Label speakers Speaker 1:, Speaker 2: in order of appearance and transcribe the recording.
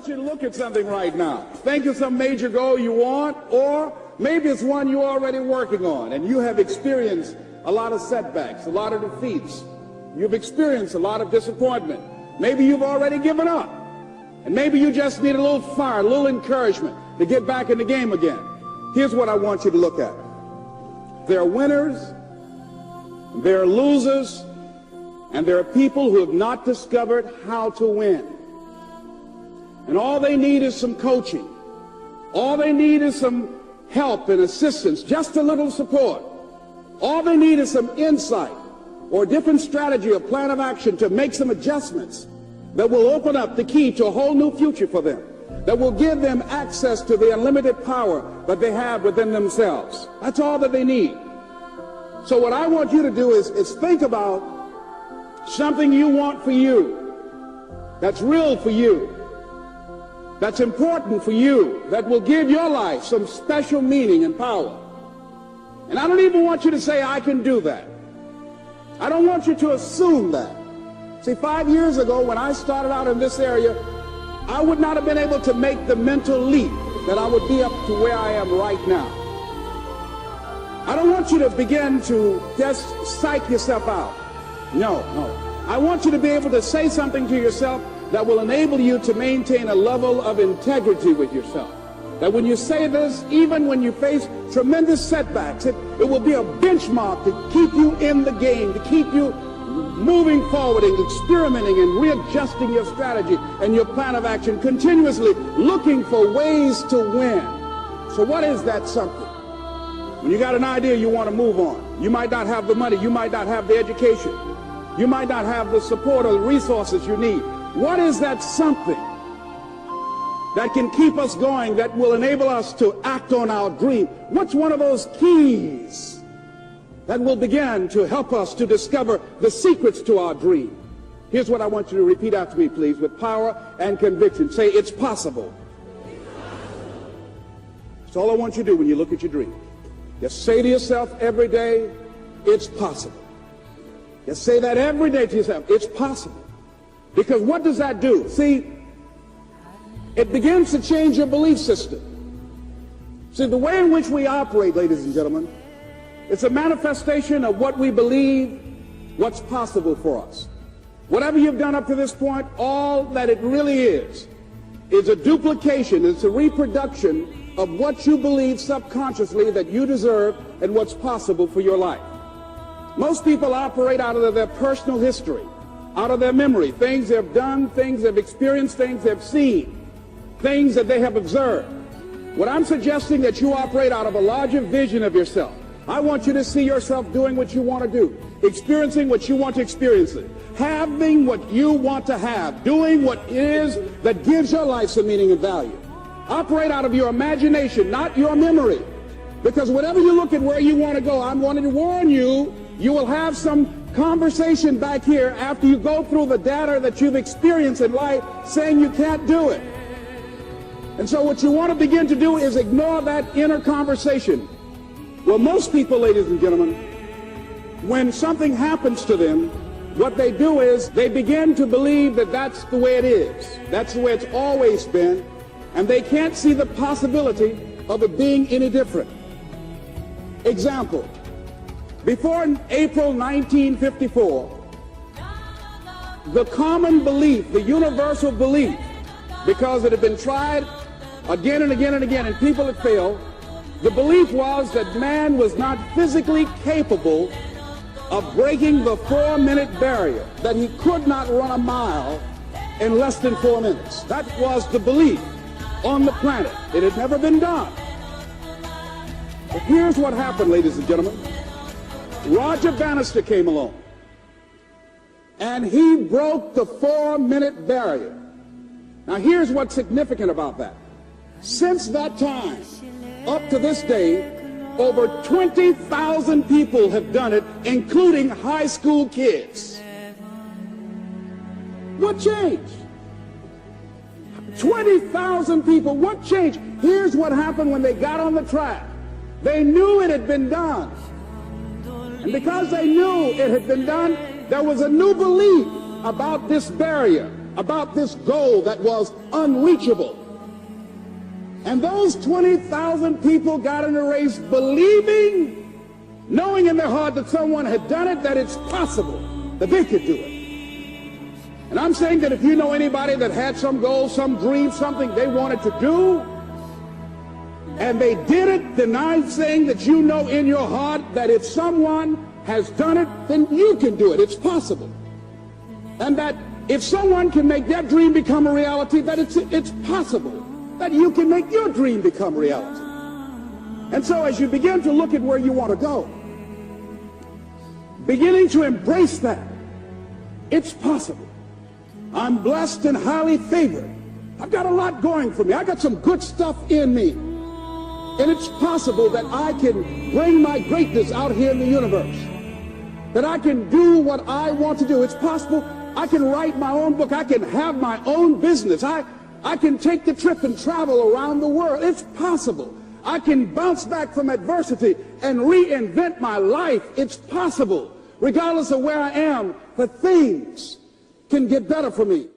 Speaker 1: want you to look at something right now. Think of some major goal you want, or maybe it's one you're already working on, and you have experienced a lot of setbacks, a lot of defeats. You've experienced a lot of disappointment. Maybe you've already given up, and maybe you just need a little fire, a little encouragement to get back in the game again. Here's what I want you to look at. There are winners, there are losers, and there are people who have not discovered how to win. And all they need is some coaching. All they need is some help and assistance, just a little support. All they need is some insight or a different strategy or plan of action to make some adjustments that will open up the key to a whole new future for them, that will give them access to the unlimited power that they have within themselves. That's all that they need. So what I want you to do is think about something you want for you, that's real for you, that's important for you, that will give your life some special meaning and power. And I don't even want you to say, I can do that. I don't want you to assume that. See, 5 years ago when I started out in this area, I would not have been able to make the mental leap that I would be up to where I am right now. I don't want you to begin to just psych yourself out. No. I want you to be able to say something to yourself that will enable you to maintain a level of integrity with yourself. That when you say this, even when you face tremendous setbacks, it will be a benchmark to keep you in the game, to keep you moving forward and experimenting and readjusting your strategy and your plan of action, continuously looking for ways to win. So what is that something? When you got an idea you want to move on, you might not have the money, you might not have the education, you might not have the support or the resources you need. What is that something that can keep us going, that will enable us to act on our dream? What's one of those keys that will begin to help us to discover the secrets to our dream? Here's what I want you to repeat after me, please, with power and conviction. Say, it's possible. That's all I want you to do when you look at your dream. Just say to yourself every day, it's possible. Just say that every day to yourself, it's possible. Because what does that do? See, it begins to change your belief system. See, the way in which we operate, ladies and gentlemen, it's a manifestation of what we believe, what's possible for us. Whatever you've done up to this point, all that it really is a duplication, it's a reproduction of what you believe subconsciously that you deserve and what's possible for your life. Most people operate out of their personal history, out of their memory, things they've done, things they've experienced, things they've seen, things that they have observed. What I'm suggesting that you operate out of a larger vision of yourself. I want you to see yourself doing what you want to do, experiencing what you want to experience, having what you want to have, doing what it is that gives your life some meaning and value. Operate out of your imagination, not your memory. Because whenever you look at where you want to go, I'm wanting to warn you, you will have some conversation back here after you go through the data that you've experienced in life saying you can't do it. And so what you want to begin to do is ignore that inner conversation. Well, most people, ladies and gentlemen, when something happens to them, what they do is they begin to believe that that's the way it is. That's the way it's always been. And they can't see the possibility of it being any different. Example. Before April 1954, the common belief, the universal belief, because it had been tried again and again and again and people had failed, the belief was that man was not physically capable of breaking the 4-minute barrier, that he could not run a mile in less than 4 minutes. That was the belief on the planet. It had never been done. But here's what happened, ladies and gentlemen. Roger Bannister came along, and he broke the 4-minute barrier. Now, here's what's significant about that. Since that time, up to this day, over 20,000 people have done it, including high school kids. What changed? 20,000 people. What changed? Here's what happened when they got on the track. They knew it had been done. And because they knew it had been done, there was a new belief about this barrier. about this goal that was unreachable. And those 20,000 people got in the race believing, knowing in their heart that someone had done it, that it's possible that they could do it. And I'm saying that if you know anybody that had some goal, some dream, something they wanted to do, and they did it, then I'm saying that you know in your heart that if someone has done it, then you can do it. It's possible. And that if someone can make their dream become a reality, that it's possible that you can make your dream become reality. And so as you begin to look at where you want to go, beginning to embrace that, it's possible. I'm blessed and highly favored. I've got a lot going for me. I got some good stuff in me. And it's possible that I can bring my greatness out here in the universe. That I can do what I want to do. It's possible I can write my own book. I can have my own business. I can take the trip and travel around the world. It's possible. I can bounce back from adversity and reinvent my life. It's possible. Regardless of where I am, that things can get better for me.